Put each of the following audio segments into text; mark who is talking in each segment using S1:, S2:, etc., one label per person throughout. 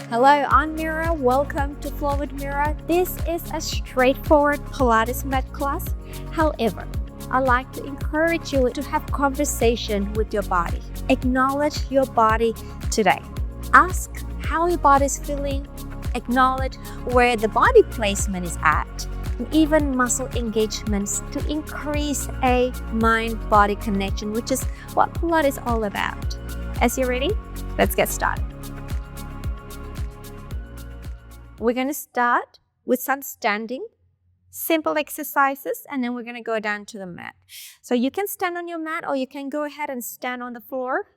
S1: Hello, I'm Mira. Welcome to Flow with Mira. This is a straightforward Pilates mat class. However, I like to encourage you to have conversation with your body. Acknowledge your body today. Ask how your body is feeling. Acknowledge where the body placement is at. And even muscle engagements to increase a mind-body connection, which is what Pilates is all about. As you're ready, let's get started. We're going to start with some standing, simple exercises, and then we're going to go down to the mat. So you can stand on your mat or you can go ahead and stand on the floor.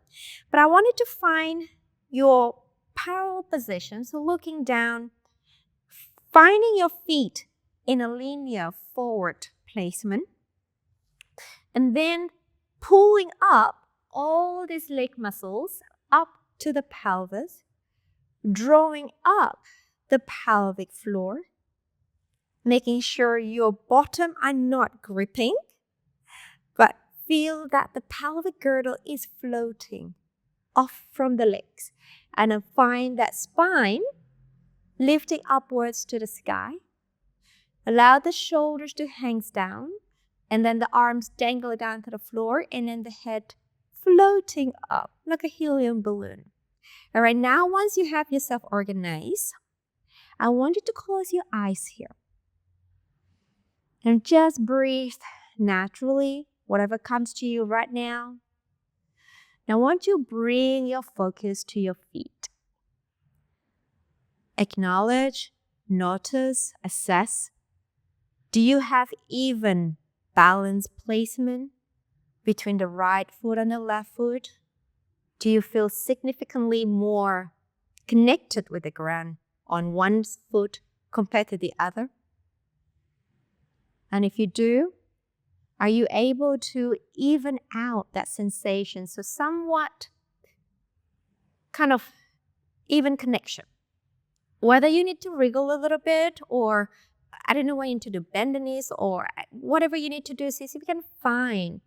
S1: But I want you to find your parallel position. So looking down, finding your feet in a linear forward placement, and then pulling up all these leg muscles up to the pelvis, drawing up the pelvic floor, making sure your bottom are not gripping, but feel that the pelvic girdle is floating off from the legs. And then find that spine lifting upwards to the sky. Allow the shoulders to hang down, and then the arms dangle down to the floor, and then the head floating up like a helium balloon. All right, now once you have yourself organized, I want you to close your eyes here and just breathe naturally, whatever comes to you right now. Now, I want you to bring your focus to your feet. Acknowledge, notice, assess. Do you have even balance placement between the right foot and the left foot? Do you feel significantly more connected with the ground on one foot compared to the other? And if you do, are you able to even out that sensation? So somewhat kind of even connection. Whether you need to wriggle a little bit, or I don't know what you need to do, bend the knees, or whatever you need to do, see if you can find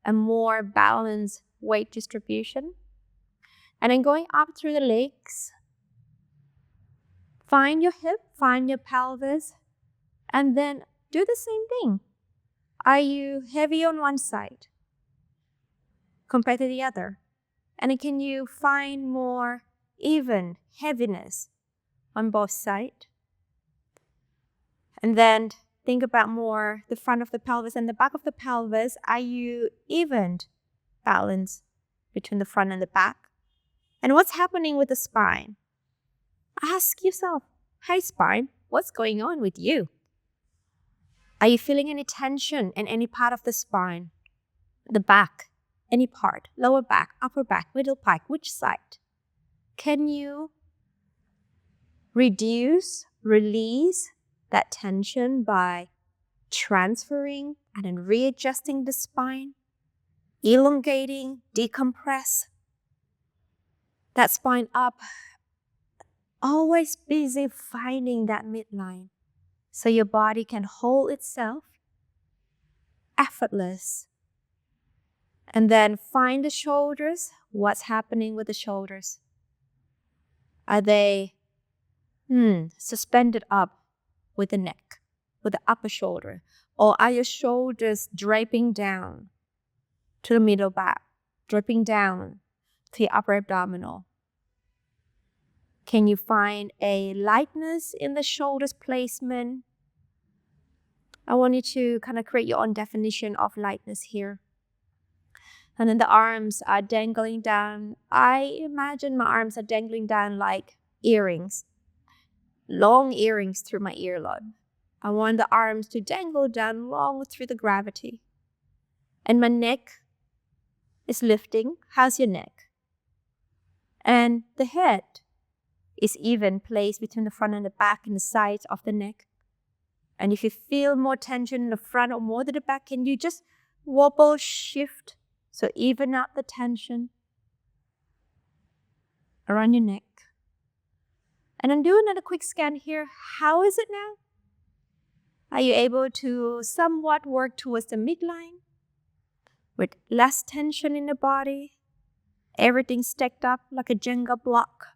S1: a more balanced weight distribution. And then going up through the legs, find your hip, find your pelvis, and then do the same thing. Are you heavy on one side compared to the other? And can you find more even heaviness on both sides? And then think about more the front of the pelvis and the back of the pelvis. Are you even balanced between the front and the back? And what's happening with the spine? Ask yourself, hey spine, what's going on with you? Are you feeling any tension in any part of the spine? The back, any part, lower back, upper back, middle back, which side? Can you reduce, release that tension by transferring and then readjusting the spine, elongating, decompress that spine up? Always busy finding that midline so your body can hold itself effortless. And then find the shoulders. What's happening with the shoulders? Are they suspended up with the neck, with the upper shoulder? Or are your shoulders draping down to the middle back, draping down to the upper abdominal? Can you find a lightness in the shoulders placement? I want you to kind of create your own definition of lightness here. And then the arms are dangling down. I imagine my arms are dangling down like earrings, long earrings through my earlobe. I want the arms to dangle down long through the gravity. And my neck is lifting. How's your neck? And the head is even placed between the front and the back and the sides of the neck. And if you feel more tension in the front or more to the back, can you just wobble, shift, so even out the tension around your neck? And then do another quick scan here. How is it now? Are you able to somewhat work towards the midline with less tension in the body? Everything stacked up like a Jenga block.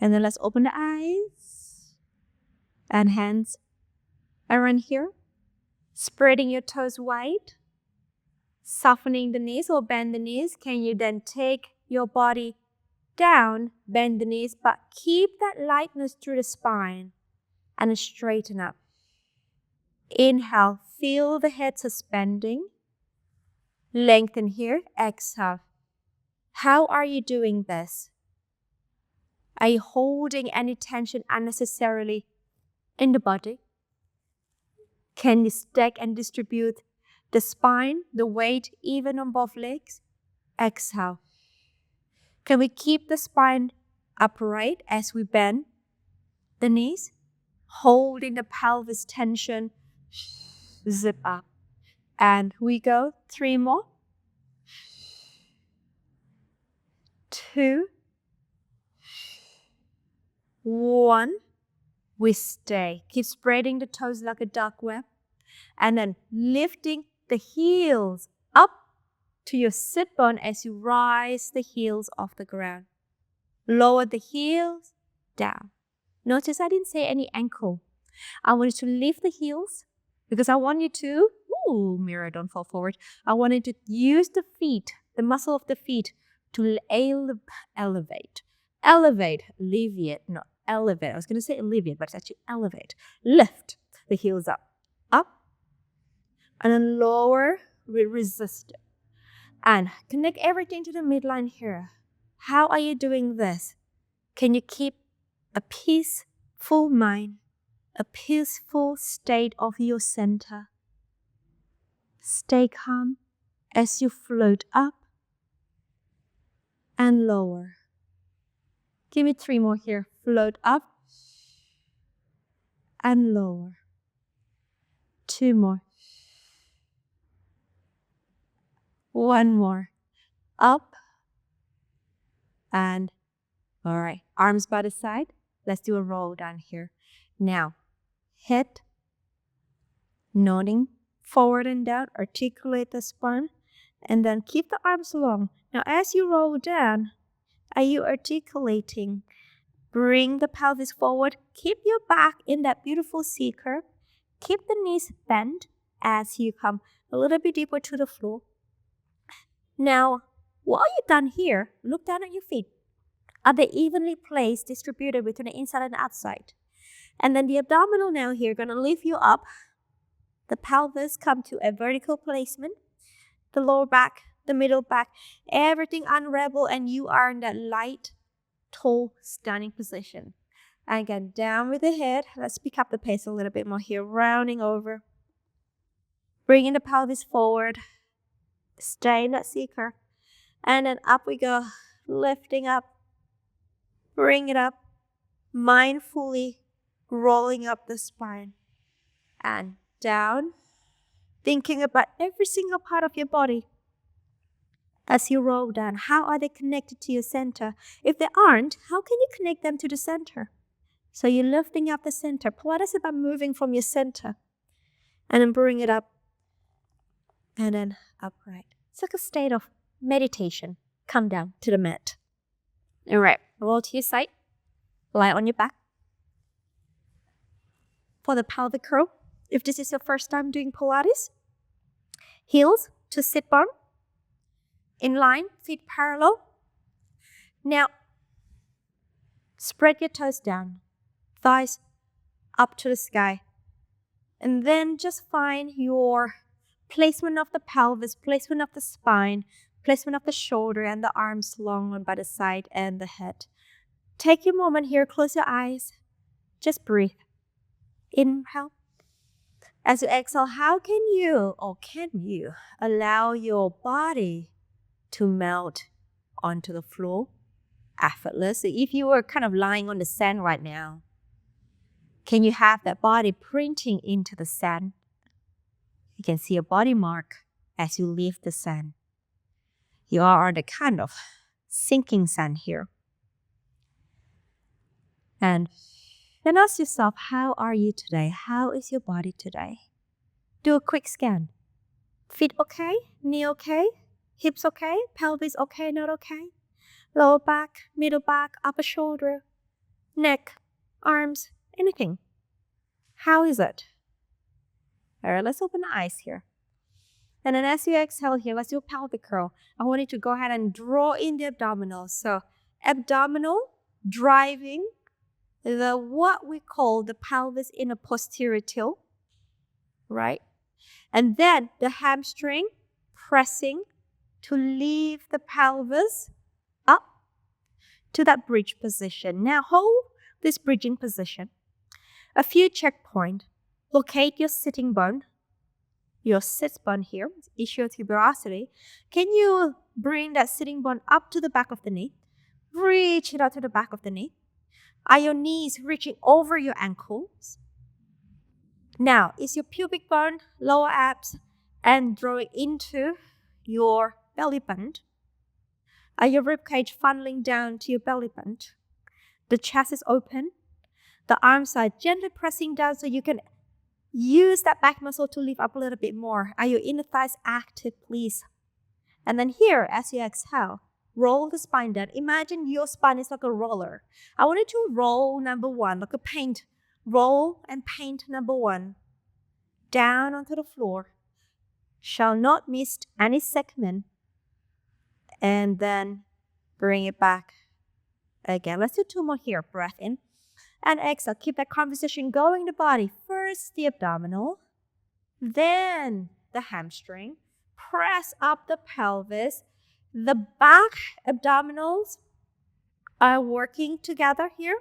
S1: And then let's open the eyes and hands around here. Spreading your toes wide, softening the knees or bend the knees. Can you then take your body down, bend the knees, but keep that lightness through the spine and straighten up. Inhale, feel the head suspending. Lengthen here, exhale. How are you doing this? Are you holding any tension unnecessarily in the body? Can you stack and distribute the spine, the weight even on both legs? Exhale. Can we keep the spine upright as we bend the knees? Holding the pelvis tension. Zip up. And we go. 3 more. 2. 1. We stay. Keep spreading the toes like a dark web. And then lifting the heels up to your sit bone as you rise the heels off the ground. Lower the heels down. Notice I didn't say any ankle. I want you to lift the heels because I want you to, Mira, don't fall forward. I want you to use the feet, the muscle of the feet to elevate. Elevate, alleviate, not elevate. I was going to say alleviate, but it's actually elevate. Lift the heels up. Up. And then lower with resistance. And connect everything to the midline here. How are you doing this? Can you keep a peaceful mind, a peaceful state of your center? Stay calm as you float up and lower. Give me 3 more here. Float up and lower. 2 more. 1 more. Up and all right. Arms by the side. Let's do a roll down here. Now, head nodding forward and down. Articulate the spine and then keep the arms long. Now, as you roll down, are you articulating? Bring the pelvis forward. Keep your back in that beautiful C curve. Keep the knees bent as you come a little bit deeper to the floor. Now, while you're done here, look down at your feet. Are they evenly placed, distributed between the inside and the outside? And then the abdominal now here, going to lift you up. The pelvis come to a vertical placement. The lower back, the middle back, everything unravel and you are in that light, tall, standing position. Again, down with the head. Let's pick up the pace a little bit more here. Rounding over. Bringing the pelvis forward. Stay in that C curve. And then up we go. Lifting up. Bring it up. Mindfully rolling up the spine. And down. Thinking about every single part of your body. As you roll down, how are they connected to your center? If they aren't, how can you connect them to the center? So you're lifting up the center. Pilates is about moving from your center. And then bring it up. And then upright. It's like a state of meditation. Come down to the mat. All right. Roll to your side. Lie on your back. For the pelvic curl, if this is your first time doing Pilates, heels to sit bone. In line, feet parallel. Now, spread your toes down. Thighs up to the sky. And then just find your placement of the pelvis, placement of the spine, placement of the shoulder and the arms long on by the side and the head. Take your moment here, close your eyes. Just breathe. Inhale. As you exhale, how can you allow your body to melt onto the floor effortlessly? If you were kind of lying on the sand right now, can you have that body printing into the sand? You can see a body mark as you leave the sand. You are on the kind of sinking sand here. And then ask yourself, how are you today? How is your body today? Do a quick scan. Feet okay? Knee okay? Hips okay? Pelvis okay? Not okay? Lower back, middle back, upper shoulder. neck, arms, anything. How is it? All right, let's open the eyes here. And then as you exhale here, let's do a pelvic curl. I want you to go ahead and draw in the abdominals. So abdominal driving what we call the pelvis in a posterior tilt, right? And then the hamstring pressing to leave the pelvis up to that bridge position. Now hold this bridging position. A few checkpoints. Locate your sitting bone, your sit bone here, ischiotubulosity. Can you bring that sitting bone up to the back of the knee? Reach it out to the back of the knee. Are your knees reaching over your ankles? Now, is your pubic bone, lower abs, and drawing into your belly button? Are your ribcage funneling down to your belly button? The chest is open. The arms are gently pressing down so you can use that back muscle to lift up a little bit more. Are your inner thighs active, please? And then here, as you exhale, roll the spine down. Imagine your spine is like a roller. I want you to roll number one, like a paint. Roll and paint number one down onto the floor. Shall not miss any segment. And then bring it back again. Let's do two more here. Breath in and exhale. Keep that conversation going in the body. First, the abdominal, then the hamstring. Press up the pelvis. The back abdominals are working together here.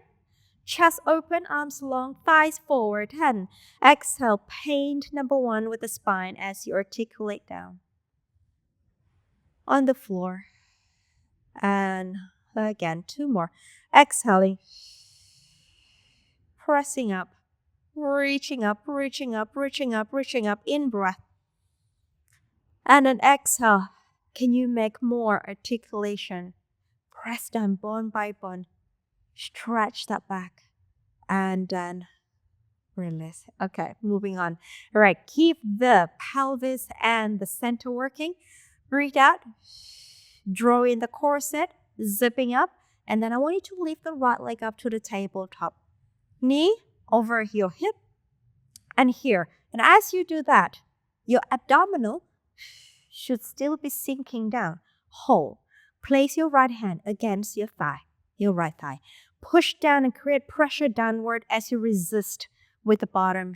S1: Chest open, arms long, thighs forward. And exhale, paint number one with the spine as you articulate down on the floor. And again, two more. Exhaling, pressing up, reaching up, reaching up, reaching up, reaching up, in breath. And then exhale. Can you make more articulation? Press down bone by bone. Stretch that back. And then release. Okay, moving on. All right, keep the pelvis and the center working. Breathe out. Draw in the corset, zipping up. And then I want you to lift the right leg up to the tabletop. Knee over your hip and here. And as you do that, your abdominal should still be sinking down. Hold. Place your right hand against your thigh, your right thigh. Push down and create pressure downward as you resist with the bottom,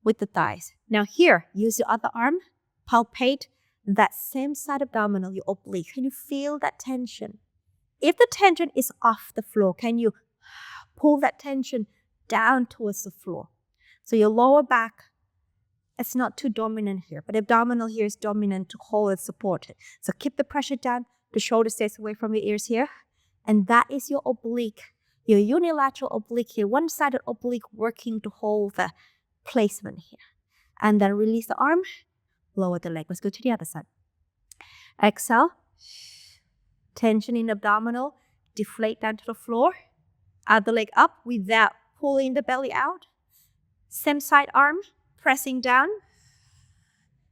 S1: with the thighs. Now here, use your other arm. Palpate that same side abdominal, your oblique. Can you feel that tension? If the tension is off the floor, can you pull that tension down towards the floor? So your lower back, it's not too dominant here, but abdominal here is dominant to hold and support it. So keep the pressure down. The shoulder stays away from your ears here. And that is your oblique, your unilateral oblique here, one-sided oblique working to hold the placement here. And then release the arm, lower the leg. Let's go to the other side. Exhale. Tension in abdominal, deflate down to the floor. Other leg up without pulling the belly out. Same side arm, pressing down.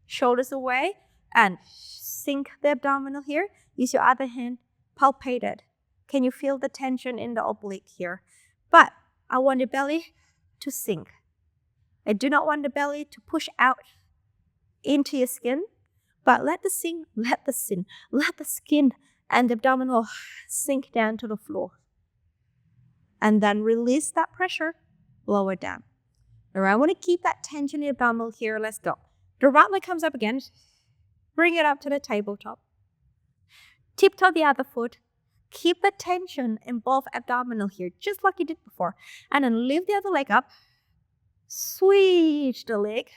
S1: Shoulders away and sink the abdominal here. Use your other hand, palpate it. Can you feel the tension in the oblique here? But I want your belly to sink. I do not want the belly to push out into your skin, but let the skin and the abdominal sink down to the floor. And then release that pressure, lower down. All right, I want to keep that tension in the abdominal here. Let's go. The right leg comes up again. Bring it up to the tabletop. Tiptoe the other foot. Keep the tension in both abdominal here, just like you did before. And then lift the other leg up. Switch the leg.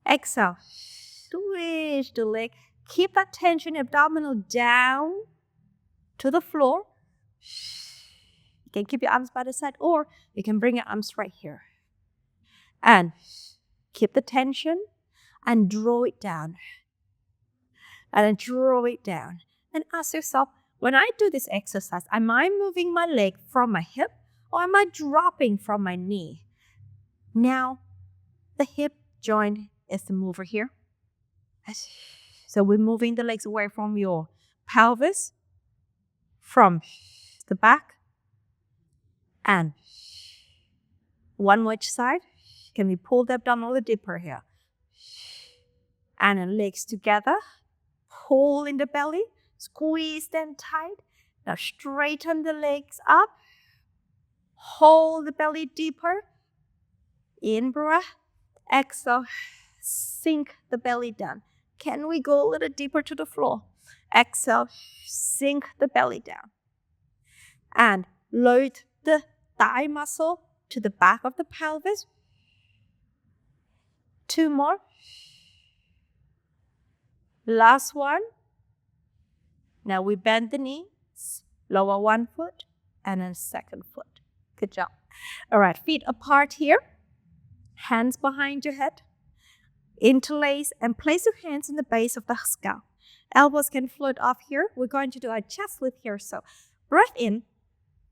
S1: Exhale. Switch the leg. Keep that tension abdominal down to the floor. You can keep your arms by the side, or you can bring your arms right here. And keep the tension and draw it down. And then draw it down. And ask yourself, when I do this exercise, am I moving my leg from my hip or am I dropping from my knee? Now, the hip joint is the mover here. So we're moving the legs away from your pelvis, from the back, And one more each side. Can we pull the abdominal deeper here? And then legs together. Pull in the belly. Squeeze them tight. Now straighten the legs up. Hold the belly deeper. In breath. Exhale. Sink the belly down. Can we go a little deeper to the floor? Exhale. Sink the belly down. And load the thigh muscle to the back of the pelvis. 2 more. Last one. Now we bend the knees, lower one foot, and then second foot. Good job. All right, feet apart here. Hands behind your head. Interlace and place your hands in the base of the skull. Elbows can float off here. We're going to do a chest lift here. So breath in,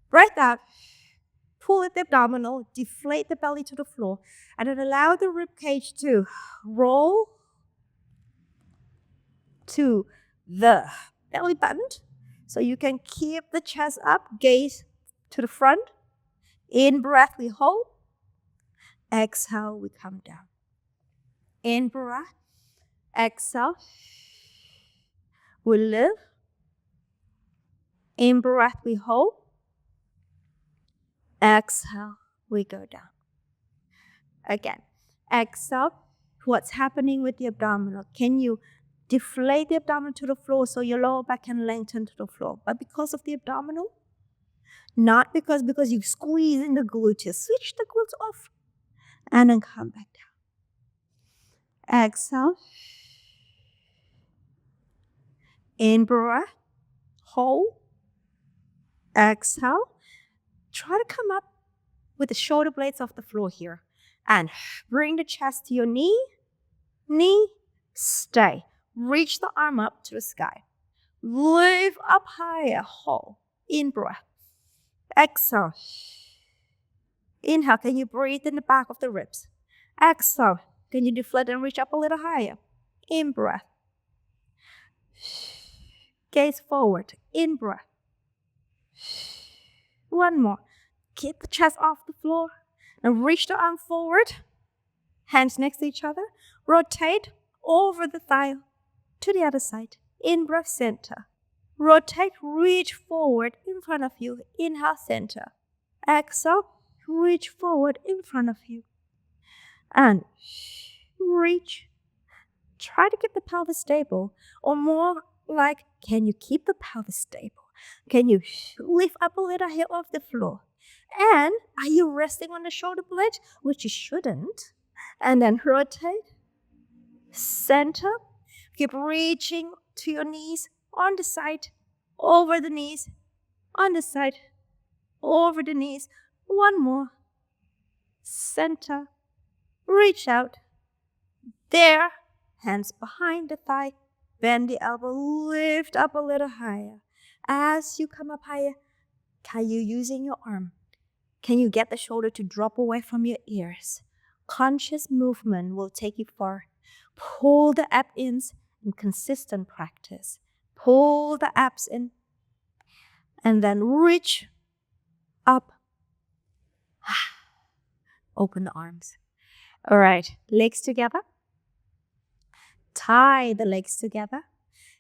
S1: breath out. Pull at the abdominal, deflate the belly to the floor, and then allow the rib cage to roll to the belly button. So you can keep the chest up, gaze to the front. In breath, we hold. Exhale, we come down. In breath, exhale, we lift. In breath, we hold. Exhale, we go down. Again, exhale. What's happening with the abdominal? Can you deflate the abdomen to the floor so your lower back can lengthen to the floor? But because of the abdominal, not because you squeeze in the gluteus. Switch the glutes off and then come back down. Exhale. In breath, hold. Exhale. Try to come up with the shoulder blades off the floor here. And bring the chest to your knee. Knee, stay. Reach the arm up to the sky. Lift up higher, hold. In breath. Exhale. Inhale, can you breathe in the back of the ribs? Exhale, can you deflate and reach up a little higher? In breath. Gaze forward. In breath. One more. Keep the chest off the floor and reach the arm forward. Hands next to each other. Rotate over the thigh to the other side. In breath, center. Rotate, reach forward in front of you. Inhale, center. Exhale, reach forward in front of you. And reach. Try to keep the pelvis stable, or more like, can you keep the pelvis stable? Can you lift up a little hip off the floor? And are you resting on the shoulder blade? Which you shouldn't. And then rotate. Center. Keep reaching to your knees on the side, over the knees, on the side, over the knees. One more. Center. Reach out. There. Hands behind the thigh. Bend the elbow. Lift up a little higher. As you come up higher, are you using your arm? Can you get the shoulder to drop away from your ears? Conscious movement will take you far. Pull the abs in consistent practice. Pull the abs in and then reach up. Open the arms. All right, legs together. Tie the legs together.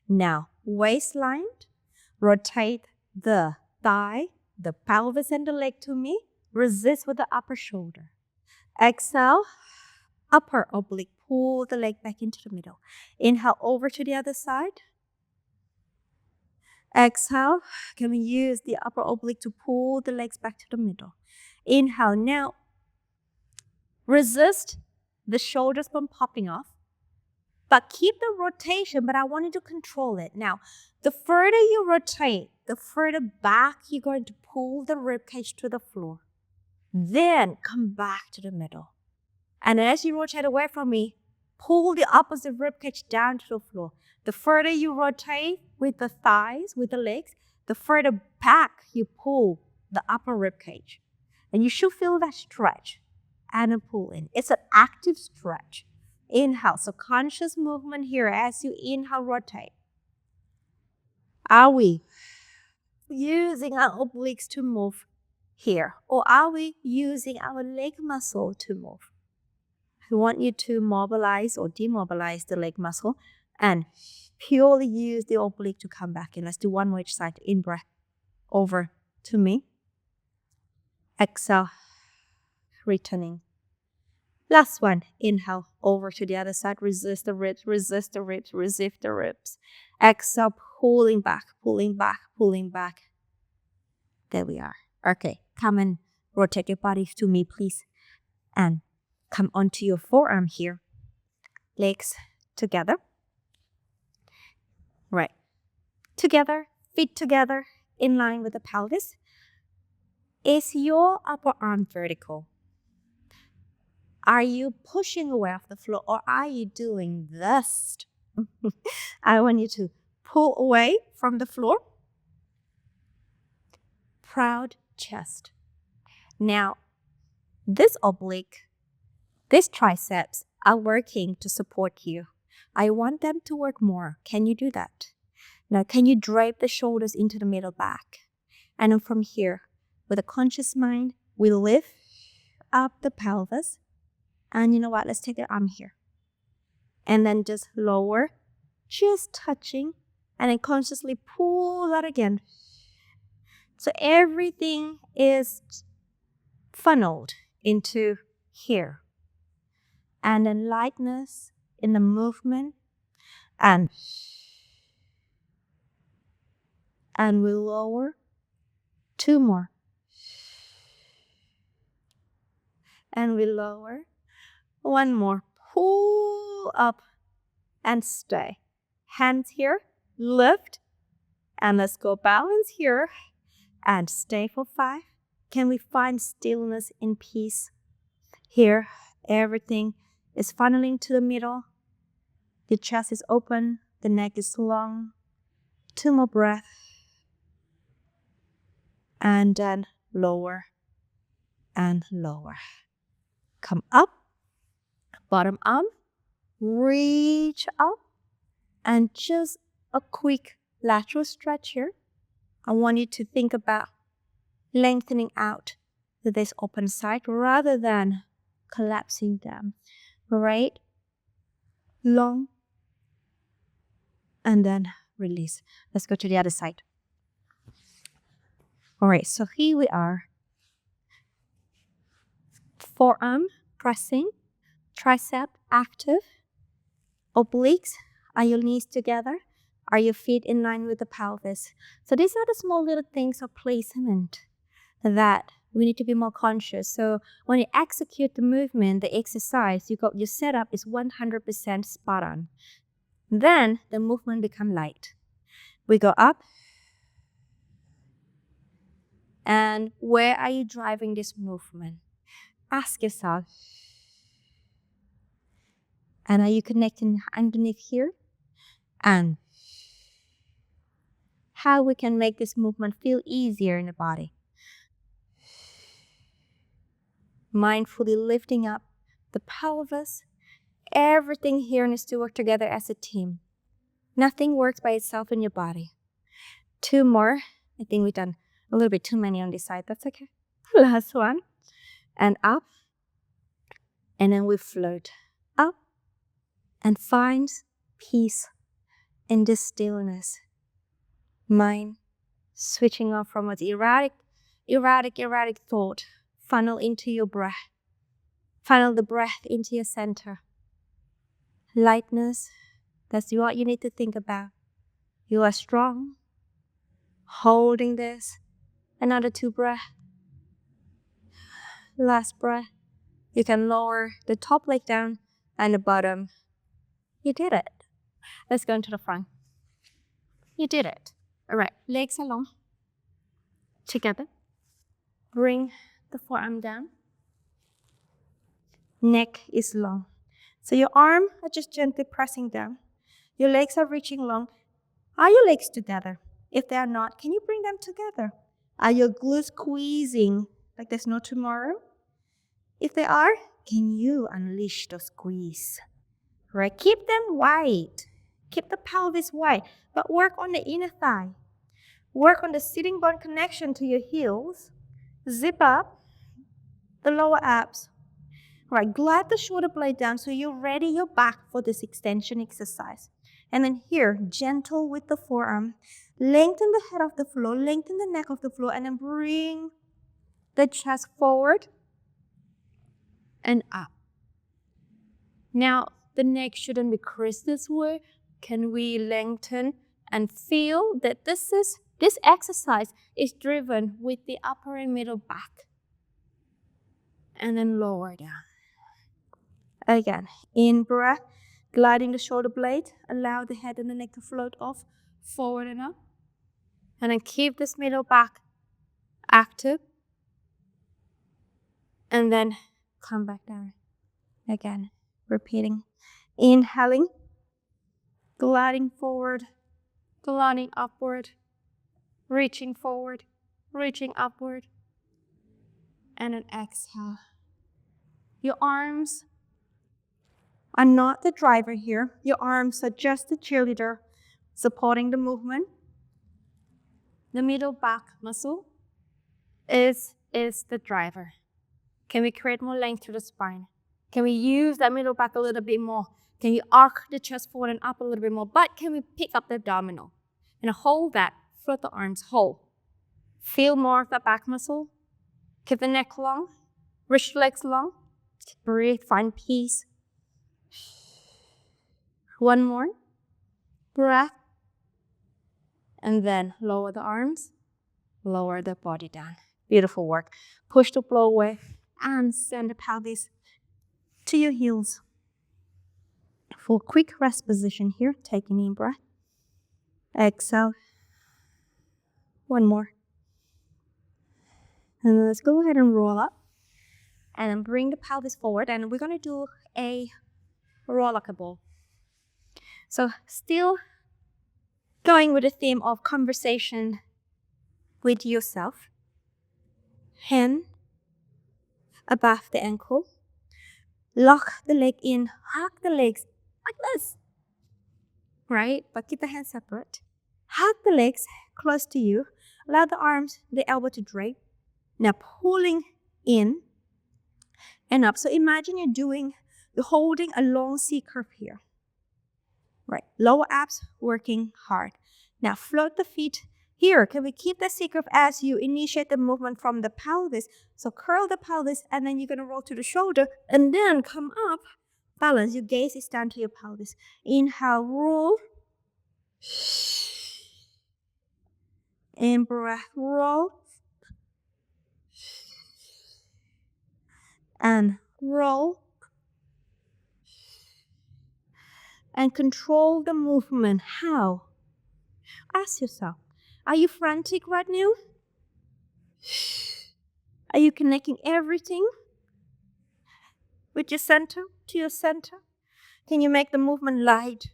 S1: Now, waistline. Rotate the thigh, the pelvis, and the leg to me. Resist with the upper shoulder. Exhale, upper oblique. Pull the leg back into the middle. Inhale over to the other side. Exhale, can we use the upper oblique to pull the legs back to the middle? Inhale, now resist the shoulders from popping off. But keep the rotation, but I want you to control it. Now, the further you rotate, the further back you're going to pull the rib cage to the floor. Then come back to the middle. And as you rotate away from me, pull the opposite rib cage down to the floor. The further you rotate with the thighs, with the legs, the further back you pull the upper rib cage. And you should feel that stretch and a pull in. It's an active stretch. Inhale, so conscious movement here as you inhale, rotate. Are we using our obliques to move here? Or are we using our leg muscle to move? I want you to mobilize or demobilize the leg muscle and purely use the oblique to come back in. Let's do one more each side. In breath, over to me. Exhale, returning. Last one, inhale, over to the other side. Resist the ribs, resist the ribs, resist the ribs. Exhale, pulling back, pulling back, pulling back. There we are. Okay, come and rotate your body to me, please. And come onto your forearm here. Legs together. Right. Together, feet together, in line with the pelvis. Is your upper arm vertical? Are you pushing away off the floor, or are you doing this? I want you to pull away from the floor. Proud chest. Now, this oblique, these triceps are working to support you. I want them to work more. Can you do that? Now, can you drape the shoulders into the middle back? And then from here, with a conscious mind, we lift up the pelvis. And you know what? Let's take the arm here. And then just lower, just touching, and then consciously pull that again. So everything is funneled into here. And then lightness in the movement. And we lower. 2 more. And we lower. 1 more. Pull up and stay. Hands here, lift, and let's go balance here and stay for 5. Can we find stillness in peace? Here, everything is funneling to the middle. The chest is open, the neck is long. 2 more breaths. And then lower and lower. Come up, bottom arm, reach up, and just a quick lateral stretch here. I want you to think about lengthening out to this open side rather than collapsing them. Right? Long, and then release. Let's go to the other side. All right, so here we are. Forearm pressing, tricep active, obliques. Are your knees together? Are your feet in line with the pelvis? So these are the small little things of placement that we need to be more conscious. So when you execute the movement, the exercise, your setup is 100% spot on. Then the movement becomes light. We go up. And where are you driving this movement? Ask yourself. And are you connecting underneath here? And how we can make this movement feel easier in the body. Mindfully lifting up the pelvis. Everything here needs to work together as a team. Nothing works by itself in your body. 2 more. I think we've done a little bit too many on this side. That's okay. Last one. And up. And then we float up and find peace in this stillness. Mind switching off from what's erratic thought. Funnel into your breath. Funnel the breath into your center. Lightness, that's what you need to think about. You are strong. Holding this. Another 2 breaths. Last breath. You can lower the top leg down and the bottom. You did it. Let's go into the front. You did it. All right, legs are long. Together. Bring the forearm down. Neck is long. So your arms are just gently pressing down. Your legs are reaching long. Are your legs together? If they are not, can you bring them together? Are your glutes squeezing like there's no tomorrow? If they are, can you unleash the squeeze? Right? Keep them wide. Keep the pelvis wide, but work on the inner thigh. Work on the sitting bone connection to your heels. Zip up the lower abs. Right, glide the shoulder blade down so you ready your back for this extension exercise. And then here, gentle with the forearm. Lengthen the head of the floor, lengthen the neck of the floor, and then bring the chest forward and up. Now, the neck shouldn't be creased this way. Can we lengthen and feel that this exercise is driven with the upper and middle back. And then lower down. Again, in breath, gliding the shoulder blade, allow the head and the neck to float off, forward and up. And then keep this middle back active. And then come back down. Again, repeating. Inhaling, gliding forward, gliding upward, reaching forward, reaching upward. And then exhale. Your arms are not the driver here. Your arms are just the cheerleader supporting the movement. The middle back muscle is the driver. Can we create more length to the spine? Can we use that middle back a little bit more? Can you arc the chest forward and up a little bit more? But can we pick up the abdominal? And hold that, float the arms, hold. Feel more of that back muscle. Keep the neck long, reach the legs long. Just breathe, find peace. One more breath. And then lower the arms, lower the body down. Beautiful work. Push the floor away and send the pelvis to your heels. For a quick rest position here, take an in breath. Exhale. One more. And let's go ahead and roll up. And then bring the pelvis forward. And we're going to do a roll like a ball. So still going with the theme of conversation with yourself. Hand above the ankle. Lock the leg in. Hug the legs like this. Right? But keep the hands separate. Hug the legs close to you. Allow the arms, the elbow to drape. Now pulling in and up. So imagine you're holding a long C curve here. Right, lower abs working hard. Now float the feet here. Can we keep the C curve as you initiate the movement from the pelvis? So curl the pelvis and then you're going to roll to the shoulder and then come up. Balance, your gaze is down to your pelvis. Inhale, roll. In breath, roll. And roll. And control the movement. How? Ask yourself, are you frantic right now? Are you connecting everything with your center to your center? Can you make the movement light?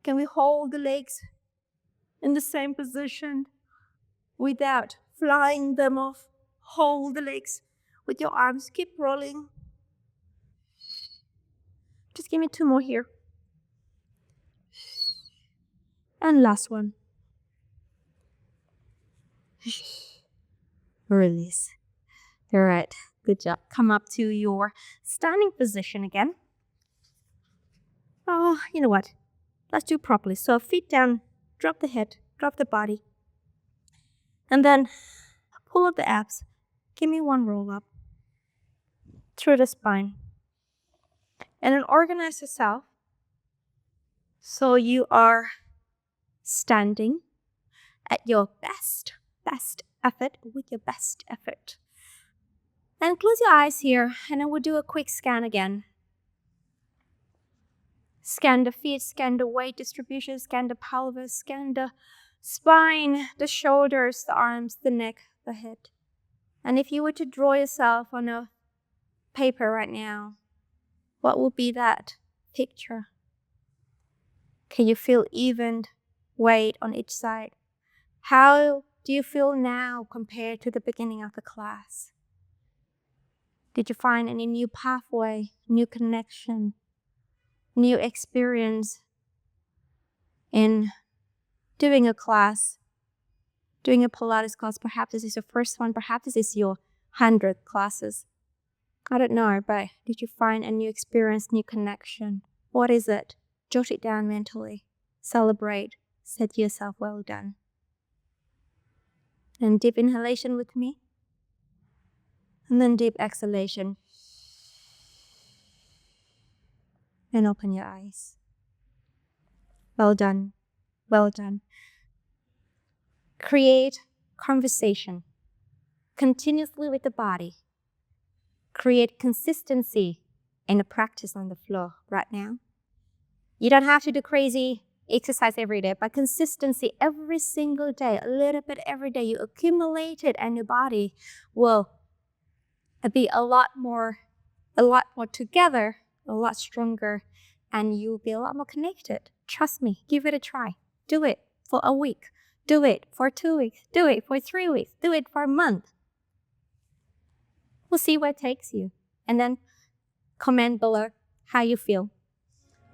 S1: Can we hold the legs in the same position without flying them off? Hold the legs with your arms. Keep rolling. Just give me 2 more here. And last one. Release. All right, good job. Come up to your standing position again. Oh, you know what? Let's do it properly. So feet down, drop the head, drop the body. And then pull up the abs. Give me 1 roll up through the spine. And then organize yourself so you are standing at your best effort with your best effort. And close your eyes here, and then we'll do a quick scan again. Scan the feet, scan the weight distribution, scan the pelvis, scan the spine, the shoulders, the arms, the neck, the head. And if you were to draw yourself on a paper right now, what would be that picture? Can you feel even weight on each side? How do you feel now compared to the beginning of the class? Did you find any new pathway, new connection, new experience in doing a class doing a Pilates class. Perhaps this is your first one. Perhaps this is your 100th classes. I don't know, but did you find a new experience, new connection? What is it? Jot it down mentally. Celebrate. Say to yourself, well done. And deep inhalation with me. And then deep exhalation. And open your eyes. Well done. Well done. Create conversation continuously with the body. Create consistency in the practice on the floor right now. You don't have to do crazy exercise every day, but consistency every single day, a little bit every day. You accumulate it and your body will be a lot more together, a lot stronger, and you'll be a lot more connected. Trust me, give it a try. Do it for a week. Do it for 2 weeks. Do it for 3 weeks. Do it for a month. We'll see where it takes you. And then comment below how you feel.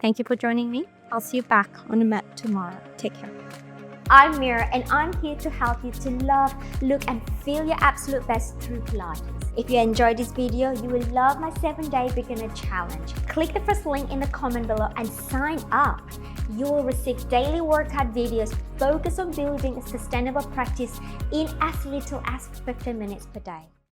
S1: Thank you for joining me. I'll see you back on the mat tomorrow. Take care.
S2: I'm Mira, and I'm here to help you to love, look, and feel your absolute best through Pilates. If you enjoyed this video, you will love my 7-day beginner challenge. Click the first link in the comment below and sign up. You will receive daily workout videos focused on building a sustainable practice in as little as 15 minutes per day.